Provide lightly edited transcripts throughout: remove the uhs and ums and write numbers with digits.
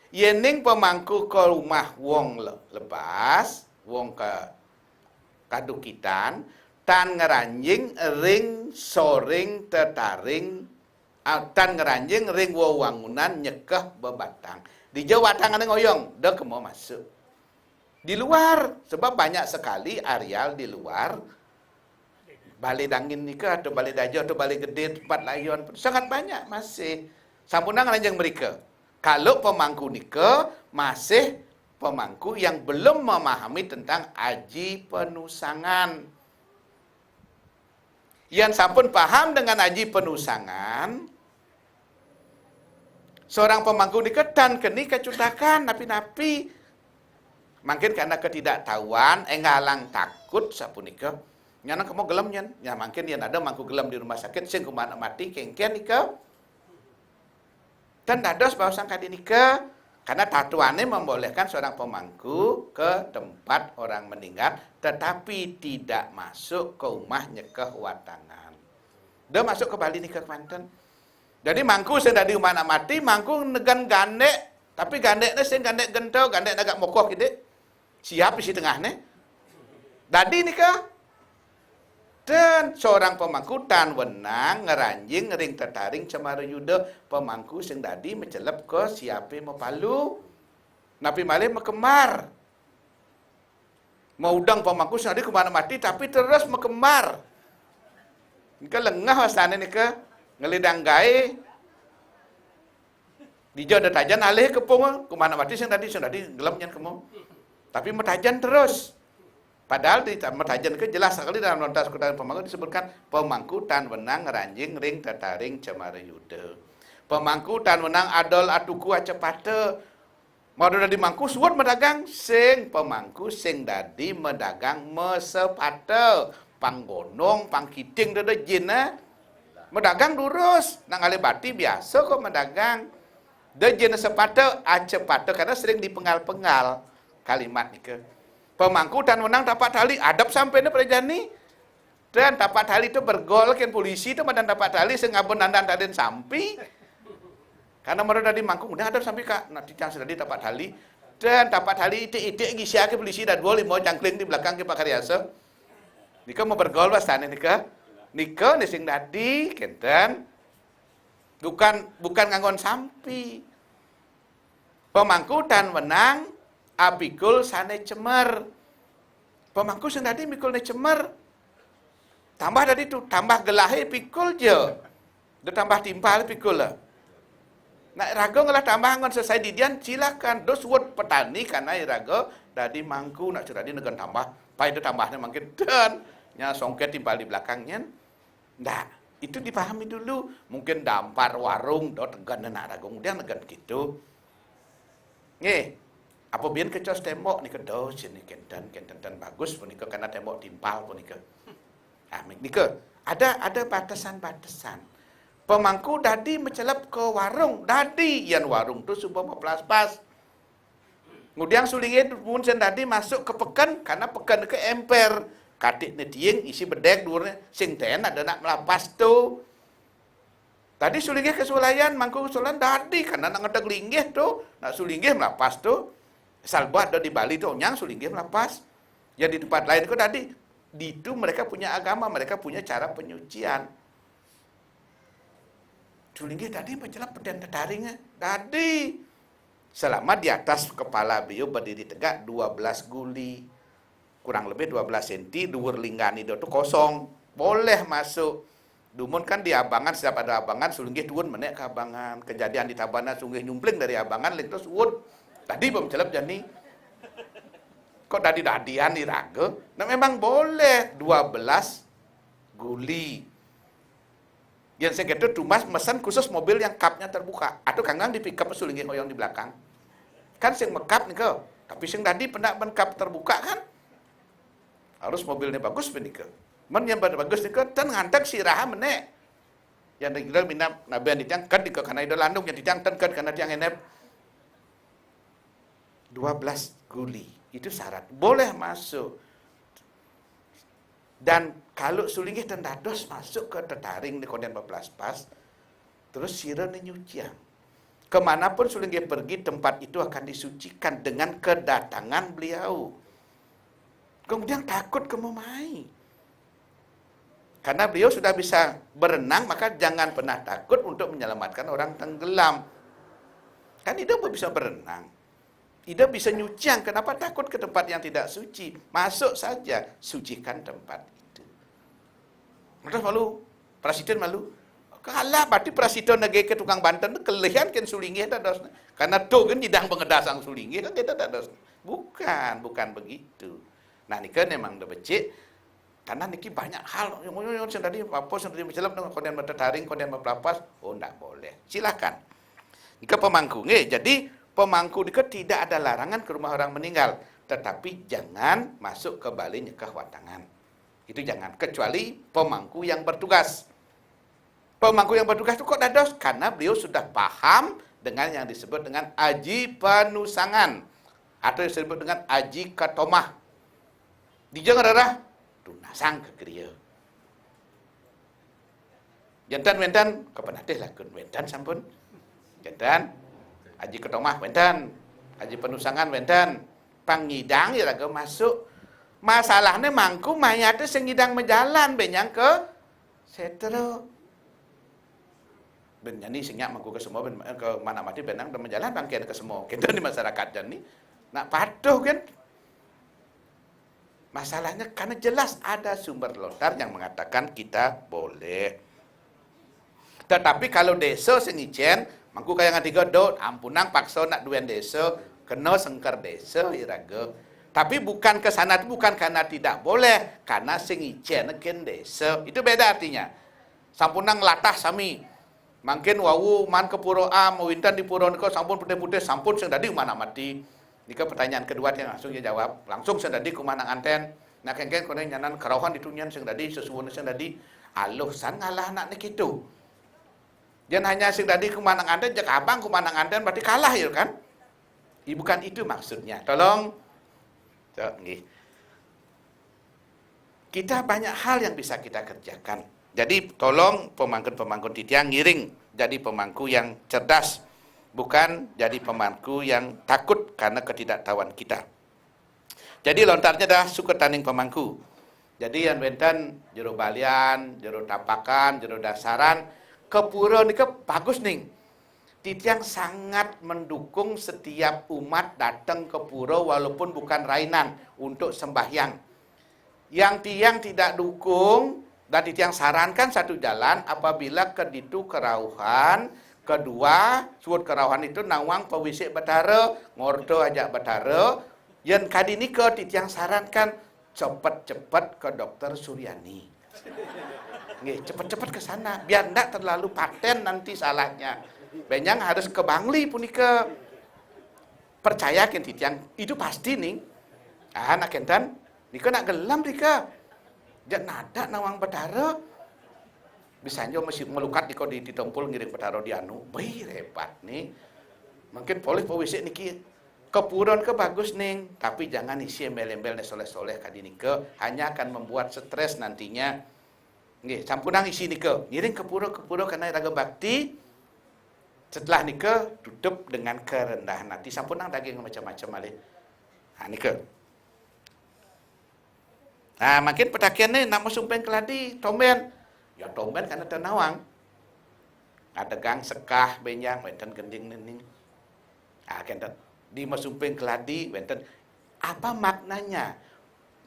Yening pemangku ke rumah wong lepas, wong ke kadukitan, tan ngeranjing ring soring tetaring, tan ngeranjing ring wewangunan nyekeh bebatang. Di Jawa Tengah ngoyong, dah mau masuk. Di luar, sebab banyak sekali areal di luar, balai dangin nikah atau balai dajo atau balai gede tempat layon sangat banyak masih. Sampunang ranjang mereka. Kalau pemangku nikah masih pemangku yang belum memahami tentang aji penusangan. Yang sampun paham dengan aji penusangan, seorang pemangku nikah dan keni kecutakan napi-napi. Mungkin karena ketidaktahuan, ngalang takut sapunika. Nyana kamu gelem nyan, ya mungkin yang ada mangku gelem di rumah sakit, sing kumana mati kengkian nikah. Dan dados bahwa sang kadi nikah, karena tatuannya membolehkan seorang pemangku ke tempat orang meninggal, tetapi tidak masuk ke rumah nyekeh watangan. Dia masuk ke Bali nikah Kemanten. Jadi mangku sing dari rumah anak mati, mangku negan gandek, tapi gandeknya sing gandek gentau, gandek agak mokoh gitu. Siap isi tengahnya. Dadi nikah. Dan seorang pemangku tan wenang ngeranjing ngering tetaring cemara yuda pemangku sing dadi mencelep ke siape mepalu. Napi malih mekemar. Mau udang pemangku sing dadi kemana mati tapi terus mekemar. Nika lengah wasane nika ngelidang gae. Dijo ada tajan alih kepung kemana mati sing dadi gelem nyen kemu. Tapi metajan terus. Padahal di metajan ke jelas sekali dalam notas kutaran pemangku disebutkan pemangku tan wenang ranjing ring tetaring cemara yuda. Pemangku tan wenang adol atuku acepate. Mau dadi mangku suwut medagang sing pemangku sing dadi medagang mesepate. Panggonong, pangkiting dada jina. Medagang lurus, nang alibati biasa kok medagang. De jina sepate acepate karena sering dipengal-pengal kalimat nika. Pemangku dan menang dapat tali adab sampai ne perjani dan dapat tali itu bergol kan polisi itu madan dapat tali sengabun nandan taden sampai karena mereka tadi mangkung udah adab sampai kak nanti yang sudah dapat tali dan dapat tali itu gisia ke polisi dan boleh mau jangkling di belakang ke Pak Karyasa nika mau bergol wasane nika nih sing tadi kenten bukan nganggon sampai pemangku dan menang abikul sane cemer. Pemangku sing tadi mikul ne cemer. Tambah tadi tu, tambah gelahe pikul je. Dia tambah timpal pikul lah. Nak rago ngalah tambah ngon selesai didian silakan. Dos word petani karena rago tadi mangku nak curadi negan tambah. Pai itu tambahnya makin dan nya songket timpal di belakangnya. Ndak, itu dipahami dulu. Mungkin dampar warung do tegan nak rago kemudian negan gitu. Nggih. Apa biar kecos tembok nika do sini kenten bagus pun nika karena tembok timpal pun nika. Nika ada batasan-batasan. Pemangku dadi mencelap ke warung, dadi yang warung tu subuh meplas-pas. Kemudian sulingnya pun sen dadi masuk ke pekan karena pekan ke emper. Katik netiing isi bedek durnya sing ten ada nak melapas tu. Tadi sulingnya ke sulayan, mangku sulan dadi karena nak ngetek linggih tu, nak sulingnya melapas tu. Salbat di Bali itu nyang sulinggih melapas. Ya di tempat lain itu tadi di itu mereka punya agama, mereka punya cara penyucian. Sulinggih tadi mencelap peden tetaringnya. Tadi selama di atas kepala beliau berdiri tegak 12 guli. Kurang lebih 12 cm, dhuwur linggani itu kosong. Boleh masuk. Dumun kan di Abangan, setiap ada Abangan, sulinggih duun menek ke Abangan. Kejadian di Tabana sunggih nyumpling dari Abangan, lintas wud. Tadi belum celap jani. Kok tadi dadian di raga? Nah memang boleh 12 guli. Yang saya kata tumas mesan khusus mobil yang kapnya terbuka. Atau kangang di pick up sulingnya koyong di belakang. Kan sing mekap nih kau. Tapi sing tadi pendak kap terbuka kan. Harus mobilnya bagus benika. Men yang bagus nih kau dan ngantek siraha menek. Yang kita minta nabian ditang kan di karena itu landung yang ditang kan karena tiang enep. 12 guli itu syarat boleh masuk dan kalau sulinggih dan dados masuk ke tetaring di konden 14 pas terus sirene nyucian Kemanapun Sulinggi pergi, tempat itu akan disucikan dengan kedatangan beliau. Kemudian takut kamu mai. Karena beliau sudah bisa berenang, maka jangan pernah takut untuk menyelamatkan orang tenggelam. Kan Ida bisa berenang. Ida bisa nyucian, kenapa takut ke tempat yang tidak suci? Masuk saja, sucikan tempat itu. Terus malu, presiden malu. Kalah berarti presiden negeri ke tukang Banten kelehan kan Sulinggi tak dos. Karena tu kan jidang pengedasang Sulinggi kan kita tak dos. Bukan begitu. Nah ni kan memang dah becik. Karena niki banyak hal yang tadi apa tadi mencelap dengan konten bertaring, konten berpelapas, oh ndak boleh. Silakan. Nika pemangku jadi pemangku nika tidak ada larangan ke rumah orang meninggal, tetapi jangan masuk ke bali nyekah watangan. Itu jangan, kecuali pemangku yang bertugas. Pemangku yang bertugas itu kok dados? Karena beliau sudah paham dengan yang disebut dengan aji penusangan atau yang disebut dengan aji katomah. Dijeng rarah tunasang ke kriya. Jantan wentan kepenatih lakun wentan sampun. Jantan aji katomah wentan, aji penusangan wentan. Pangidang ya lagu masuk. Masalahnya mangku mayatnya sing ngidang menjalan benyang ke setero. Ben jadi singnya mangku ke semua ke mana mati benang dan menjalan bangkian ke semua. Kita di masyarakat jadi nak patuh kan. Masalahnya karena jelas ada sumber lontar yang mengatakan kita boleh. Tetapi kalau desa sing ijen mangku kaya ngatiga do ampunang paksa nak duwen desa kena sengker desa iraga. Tapi bukan ke sana bukan karena tidak boleh, karena sing ijen ken desa. Itu beda artinya. Sampunang latah sami. Mungkin wawu man ke pura A, mau wintan di pura niko sampun putih-putih, sampun sing dadi mana mati. Nika pertanyaan kedua yang langsung dia jawab, langsung sing dadi kumanang anten. Nah kengken kono nyanan kerauhan ditunyan sing dadi sesuwun sing dadi aluh san ngalah anak nik itu. Jangan hanya sing dadi kumanang anten jak abang kumanang anten berarti kalah ya kan? Bukan itu maksudnya. Tolong nggih. Kita banyak hal yang bisa kita kerjakan. Jadi tolong pemangku-pemangku titiang ngiring jadi pemangku yang cerdas, bukan jadi pemangku yang takut karena ketidaktahuan kita. Jadi lontarnya dah suka tanding pemangku. Jadi yang benten jero balian, jero tapakan, jero dasaran, kepura nika bagus nih. Titiang sangat mendukung setiap umat datang ke pura walaupun bukan rainan untuk sembahyang. Yang tiang tidak dukung dan titiang sarankan satu jalan apabila keditu kerauhan, kedua suut kerauhan itu nawang pewisik batara, ngordo ajak batara, yang kadini ke titiang sarankan cepat-cepat ke dokter Suryani. Nggih, cepat-cepat ke sana biar ndak terlalu paten nanti salahnya. Benyang harus ke Bangli punika. Percayakan titiang itu pasti nih. Anak kentan nika nak gelam nika. Jangan ada nawang batara. Bisanya masih melukat di tempul ngiring batara di anu. Baik hebat nih. Mungkin boleh pewisik niki kepuron ke bagus nih, tapi jangan isi embel-embel soleh-soleh kadi nike, hanya akan membuat stres nantinya. Nggih, sampunang isi nike, ngiring kepuro karena raga bakti. Setelah nike tutup dengan kerendahan hati. Sampunang daging macam-macam alih. Ha nike. Nah, makin pedakian ni nak musumpeng keladi, tomben. Ya tomben karena tenawang. Ada gang sekah benjang, wenten gending nening. Ah, kentet di musumpeng keladi, wenten. Apa maknanya?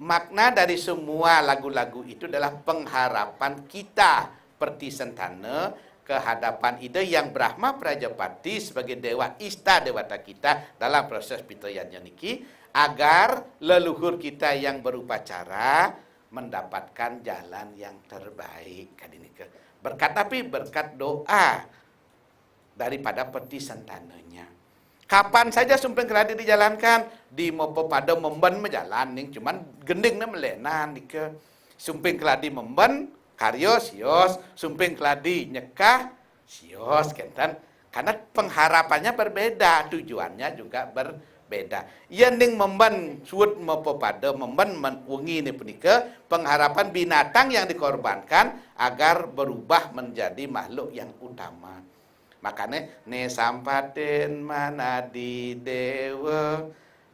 Makna dari semua lagu-lagu itu adalah pengharapan kita perti sentana kehadapan ide yang Brahma Prajapati sebagai dewa ista dewata kita dalam proses pitayannya niki, agar leluhur kita yang berupacara mendapatkan jalan yang terbaik. Berkat tapi berkat doa daripada peti sentananya. Kapan saja sumpeng keladi dijalankan, di mopo pada memben menjalan ning cuman gendingnya melenan nika. Sumpeng keladi memben karyo sios, sumpeng keladi nyekah sios kentan. Karena pengharapannya berbeda, tujuannya juga berbeda. Yang ning memben suut mopo pada memben wengi ni punika pengharapan binatang yang dikorbankan agar berubah menjadi makhluk yang utama. Makanya ne sampaten manadi dewa,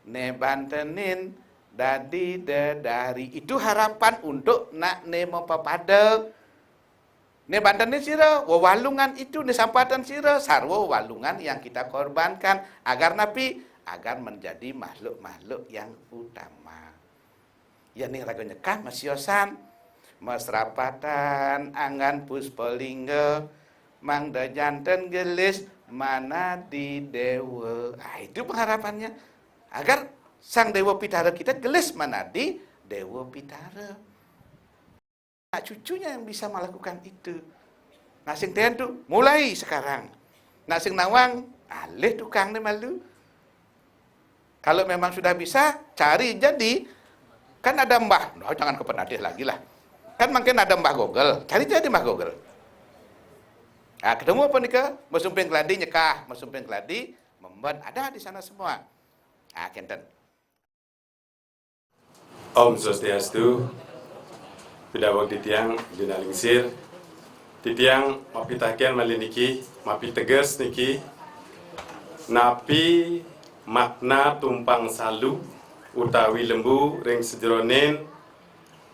ne bantenin dadi dedari. Itu harapan untuk nak ne mempapada. Ne bantenin sira, wawalungan itu ne sampatan sira, sarwa walungan yang kita korbankan agar napi agar menjadi makhluk-makhluk yang utama. Ya ning raga nyekah masyosan, mesrapatan angan puspalingga, mangda janten gelis mana di dewa. Itu pengharapannya. Agar sang Dewa Pitara kita gelis mana di Dewa Pitara. Anak cucunya yang bisa melakukan itu. Nasing tentu mulai sekarang. Nasing nawang alih tukang ni malu. Kalau memang sudah bisa cari jadi. Kan ada mbah. No, jangan ke penadih lagi lah. Kan mungkin ada mbah Google. Cari jadi mbah Google. Nah, ketemu apa nih ke? Mesumping keladi nyekah, mesumping keladi memban ada di sana semua. Ah, kenten. Om Swastiastu. Pidawag titiang dinalingsir. Titiang mapitakian maliniki, mapi tegas niki. Napi makna tumpang salu utawi lembu ring sejeronin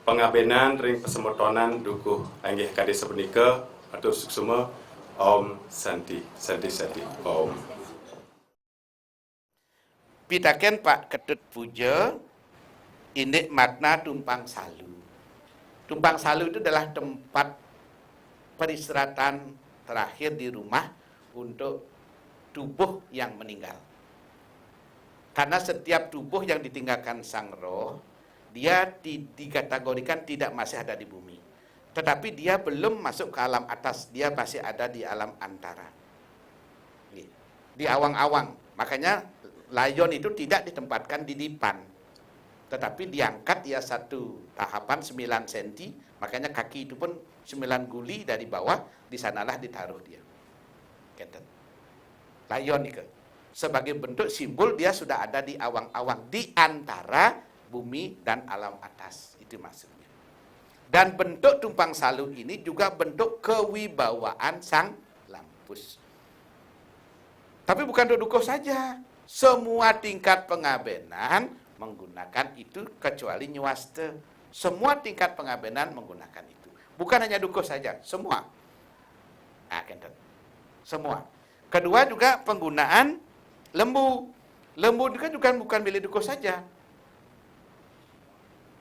pengabenan ring pesemotonan dukuh anggih kade sepunika atau suksuma. Om Santi, Santi, Santi, Om. Pitaken Pak Ketut Puja, ini makna tumpang salu. Tumpang salu itu adalah tempat peristirahatan terakhir di rumah untuk tubuh yang meninggal. Karena setiap tubuh yang ditinggalkan sang roh, dia dikategorikan tidak masih ada di bumi. Tetapi dia belum masuk ke alam atas, dia masih ada di alam antara. Di awang-awang. Makanya layon itu tidak ditempatkan di dipan. Tetapi diangkat ya satu tahapan 9 cm, makanya kaki itu pun 9 guli dari bawah, di sanalah ditaruh dia. Layon itu. Sebagai bentuk simbol dia sudah ada di awang-awang, di antara bumi dan alam atas. Itu maksudnya. Dan bentuk tumpang salu ini juga bentuk kewibawaan sang lampus. Tapi bukan dudukoh saja. Semua tingkat pengabenan menggunakan itu kecuali nyuaste. Semua tingkat pengabenan menggunakan itu. Bukan hanya dukuh saja, semua. Nah, semua. Kedua juga penggunaan lembu. Lembu juga bukan milik dukuh saja.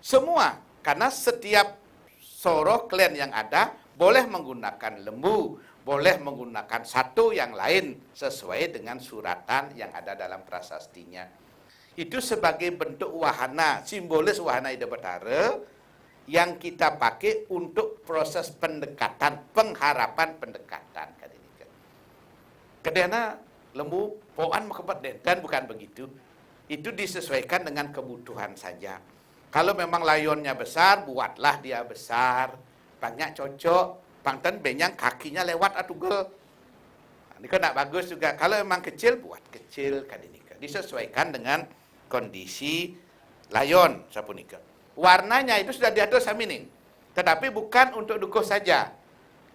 Semua. Karena setiap soroh klan yang ada boleh menggunakan lembu, boleh menggunakan satu yang lain sesuai dengan suratan yang ada dalam prasastinya. Itu sebagai bentuk wahana, simbolis wahana Ida Betara yang kita pakai untuk proses pendekatan, pengharapan pendekatan. Kadang lembu poan mekebat dan bukan begitu. Itu disesuaikan dengan kebutuhan saja. Kalau memang layonnya besar, buatlah dia besar. Banyak cocok. Pangten benyang kakinya lewat atugel. Ini kan nak bagus juga. Kalau memang kecil, buat kecil. Disesuaikan dengan kondisi layon. Sapunika. Warnanya itu sudah diatur samining. Tetapi bukan untuk dukuh saja.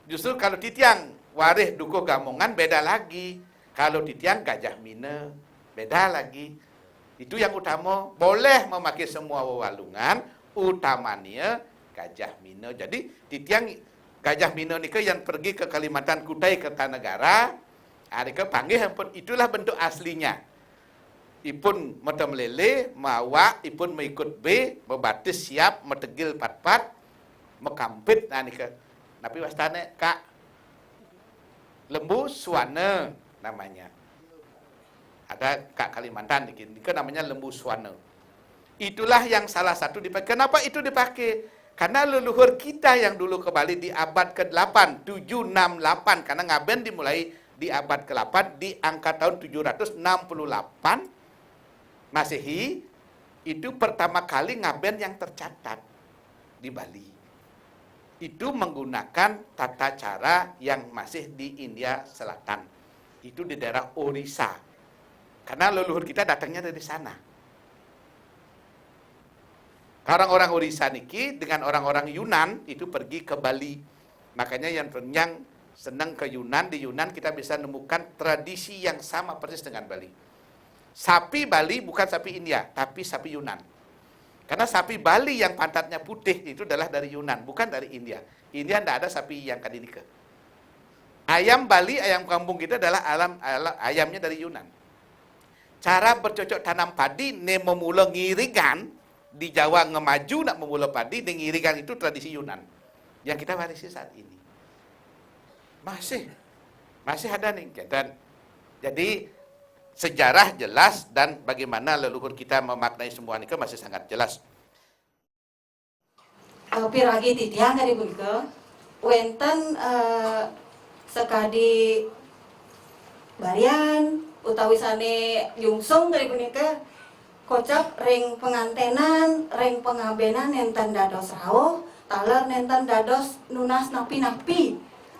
Justru kalau titiang warih dukuh gamongan beda lagi. Kalau titiang gajah mine beda lagi. Itu yang utama, boleh memakai semua wawalungan, utamanya Gajah Mino. Jadi titiang Gajah Mino nika yang pergi ke Kalimantan Kutai Kertanegara, mereka panggil pun itulah bentuk aslinya. Ipun mata melele, mawa, ipun mengikut B, membatis siap, metegil pat-pat, mekampit, nah nika. Tapi wastane kak lembu suwana namanya. Ada Kak Kalimantan, ini namanya lembu suwana. Itulah yang salah satu dipakai. Kenapa itu dipakai? Karena leluhur kita yang dulu ke Bali di abad ke-8, 768, karena ngaben dimulai di abad ke-8, di angka tahun 768 Masehi, itu pertama kali ngaben yang tercatat di Bali. Itu menggunakan tata cara yang masih di India Selatan. Itu di daerah Orissa. Karena leluhur kita datangnya dari sana. Orang-orang Orissa niki dengan orang-orang Yunan itu pergi ke Bali. Makanya yang senang ke Yunan, di Yunan kita bisa menemukan tradisi yang sama persis dengan Bali. Sapi Bali bukan sapi India, tapi sapi Yunan. Karena sapi Bali yang pantatnya putih itu adalah dari Yunan, bukan dari India. India tidak ada sapi yang kadinike. Ayam Bali, ayam kampung kita adalah ayamnya dari Yunan. Cara bercocok tanam padi, ne memula ngiringan, di Jawa ngemaju nak memula padi, ne ngiringan itu tradisi Yunan. Yang kita warisi saat ini. Masih ada nih. Dan jadi sejarah jelas dan bagaimana leluhur kita memaknai semua ini masih sangat jelas. Piragi titiang dari buka, wenten sekadi barian utawi sane yungsung dari punika kocak ring pengantenan, ring pengabenan nenten dados rawuh, taler nenten dados nunas napi-napi.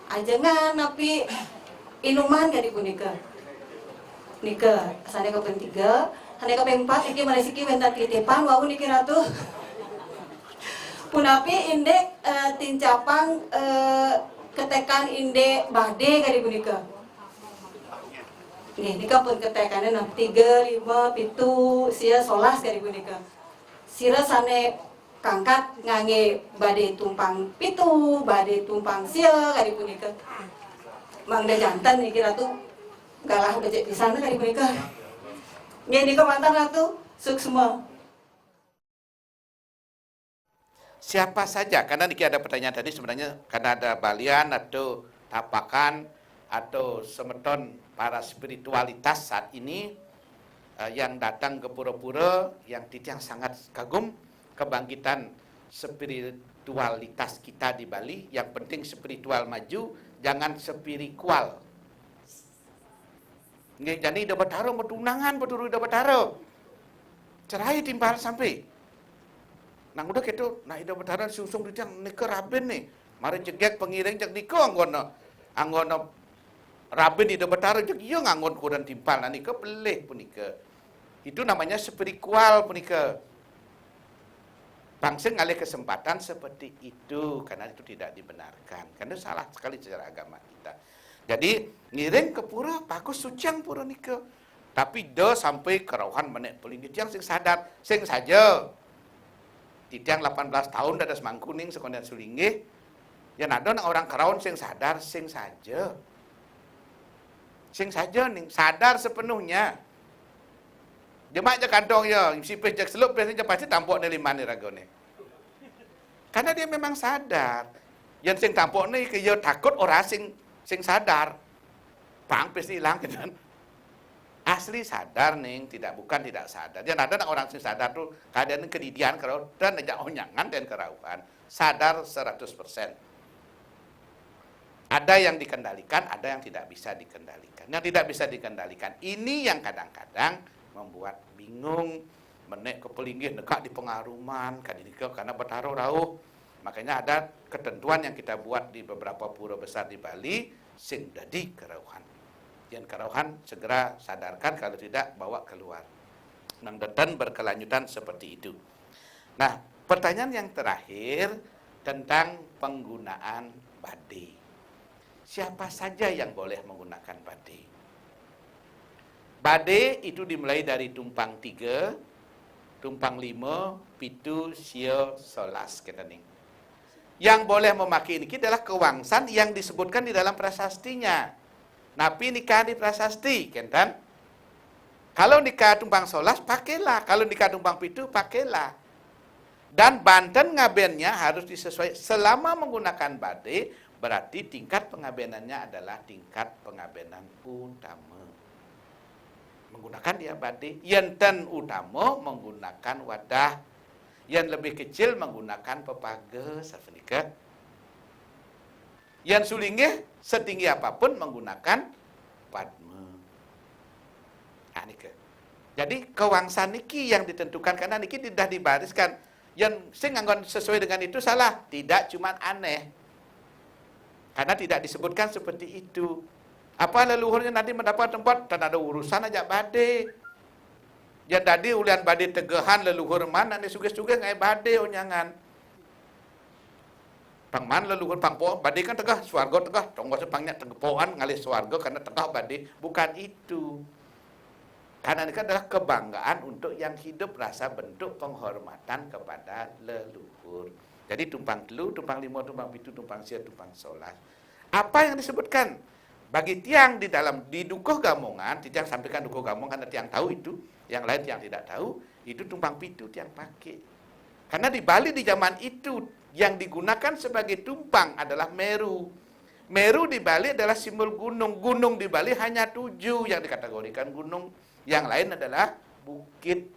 Ajengan napi inuman dari punika. Nika sane kaping 3, sane kaping 4 iki maresiki wenten titipan wau niki ratu. Punapi indek tincapang ketekan inde bade kali punika. Nih, nika pun ketekannya 3, 5, 7, sia 11 kali punika. Sira sane kangkat ngangge bade tumpang 7, bade tumpang sia kali punika. Mangda jantan niki ratu galah becek pisan kali punika. Nggih nika mantan ratu suksma. Siapa saja, karena niki ada pertanyaan tadi sebenarnya karena ada balian atau tapakan atau semeton para spiritualitas saat ini yang datang ke pura-pura yang titiang sangat kagum kebangkitan spiritualitas kita di Bali. Yang penting spiritual maju, jangan spiritual. Jadi ida bataro metunangan beturu ida bataro. Cerai timpal sampai. Nang udah gitu, nah ida betaran susung ditang nika rabin nih. Mari cegek pengiring cek niko anggono rabin ida betaran cek iya nganggon kudan timpal. Nah nika pelih punika. Itu namanya spiritual punika. Bangsa ngalih kesempatan seperti itu karena itu tidak dibenarkan. Karena salah sekali secara agama kita. Jadi ngiring ke pura bagus suciang pura nika. Tapi do sampai kerauhan menek pelingit yang sing sadar, sing saja. Titiang 18 tahun dadas mangkuning sekondan sulinggih. Ya ada orang keraun sing sadar sing saja. Sing saja ning sadar sepenuhnya. Jemaah je kantong ya, si pejak selup biasanya pasti tampok dari mana ragone. Karena dia memang sadar. Yang sing tampok ni ke takut orang sing sadar. Pang pasti hilang kan. Asli sadar nih, bukan tidak sadar. Dan ada orang yang sadar tuh keadaan kedidian kerauh dan ajak onyangan dan kerauhan. Sadar 100%. Ada yang dikendalikan, ada yang tidak bisa dikendalikan. Yang tidak bisa dikendalikan ini yang kadang-kadang membuat bingung, menek kepelinggih dekat di pengaruman, karena bertaruh rauh. Makanya ada ketentuan yang kita buat di beberapa pura besar di Bali, sing dadi kerauhan. Yang kerauhan segera sadarkan, kalau tidak bawa keluar. Dan berkelanjutan seperti itu. Nah, pertanyaan yang terakhir tentang penggunaan bade. Siapa saja yang boleh menggunakan bade? Bade itu dimulai dari tumpang 3, tumpang 5, pitu, sio, solas. Yang boleh memakai ini adalah kewangsan yang disebutkan di dalam prasastinya. Napi nikah di prasasti, kan? Kalau nikah tumpang solas, pakailah. Kalau nikah tumpang pitu, pakailah. Dan Banten ngabennya harus disesuaikan. Selama menggunakan bade, berarti tingkat pengabenannya adalah tingkat pengabenan utama. Menggunakan dia bade. Yang utama menggunakan wadah. Yang lebih kecil menggunakan pepage, safenika. Yang sulingnya setinggi apapun menggunakan padma. Nah, niki. Jadi kewangsan niki yang ditentukan karena niki tidak dibariskan. Yang sing nganggon sesuai dengan itu salah, tidak cuman aneh. Karena tidak disebutkan seperti itu. Apa leluhurnya nanti mendapat tempat dan ada urusan aja bade. Ya tadi ulian bade tegehan leluhur mana nih suges-suges ngai bade onyangan. Pangman leluhur pangpo badi kan tegah swarga tegah tonggo sepangnya tegepoan ngalih swarga karena tegah badi, bukan itu. Karena ini adalah kebanggaan untuk yang hidup, rasa bentuk penghormatan kepada leluhur. Jadi tumpang telu, tumpang lima, tumpang pitu, tumpang sia, tumpang solas. Apa yang disebutkan bagi tiang di dalam di Dukuh Gamongan, tiang sampaikan Dukuh Gamongan karena tiang tahu itu, yang lain tiang tidak tahu, itu tumpang pitu tiang pakai. Karena di Bali di zaman itu yang digunakan sebagai tumpang adalah Meru. Meru di Bali adalah simbol gunung. Gunung di Bali hanya 7 yang dikategorikan gunung. Yang lain adalah bukit.